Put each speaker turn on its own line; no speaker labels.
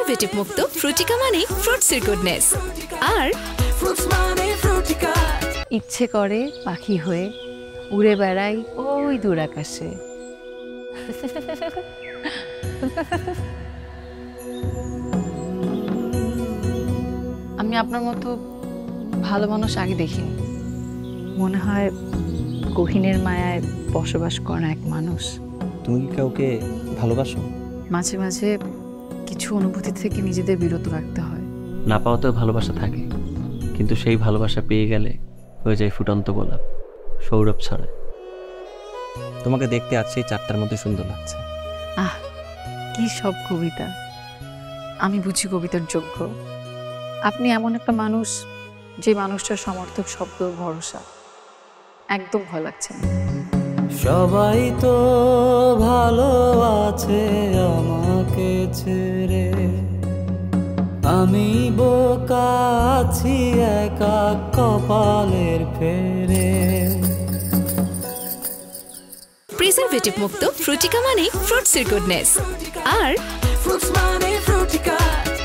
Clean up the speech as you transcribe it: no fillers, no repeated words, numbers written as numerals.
Preservative মুক্ত ফ্রুটিকা মানে ফ্রুটসের goodness. আর
ইচ্ছে করে পাখি হয়ে উড়ে বেড়াই ওই দূর আকাশে। আমি আপনার মতো ভালো মানুষ আগে দেখিনি। মনে হয় গহীনের মায়ায় বসবাস করা এক মানুষ।
তুমি কি কাউকে ভালোবাসো?
মাঝে মাঝে কিছু অনুভূতি থেকে নিজেদের বিরত রাখতে হয়।
না পাওয়াতেও ভালোবাসা থাকে, কিন্তু সেই ভালোবাসা পেয়ে গেলে হয়ে যায় ফুটন্ত গোলাপ, সৌরভ ছড়ায়। তোমাকে দেখতে আজ সেই 4টার মধ্যে সুন্দর লাগছে।
আহ, কি সব কবিতা! আমি বুঝি কবিতার যোগ্য। আপনি এমন একটা মানুষ, যে মানুষটার সমর্থক শব্দ ভরসা। একদম ভয় লাগছে না।
সবাই তো ভালো আছে আমাকে ছেড়ে, আমি বোকা আছি একা কপালের ফেরে।
প্রিজারভেটিভ মুক্ত ফ্রুটিকা মানে ফ্রুটসের গুডনেস। আর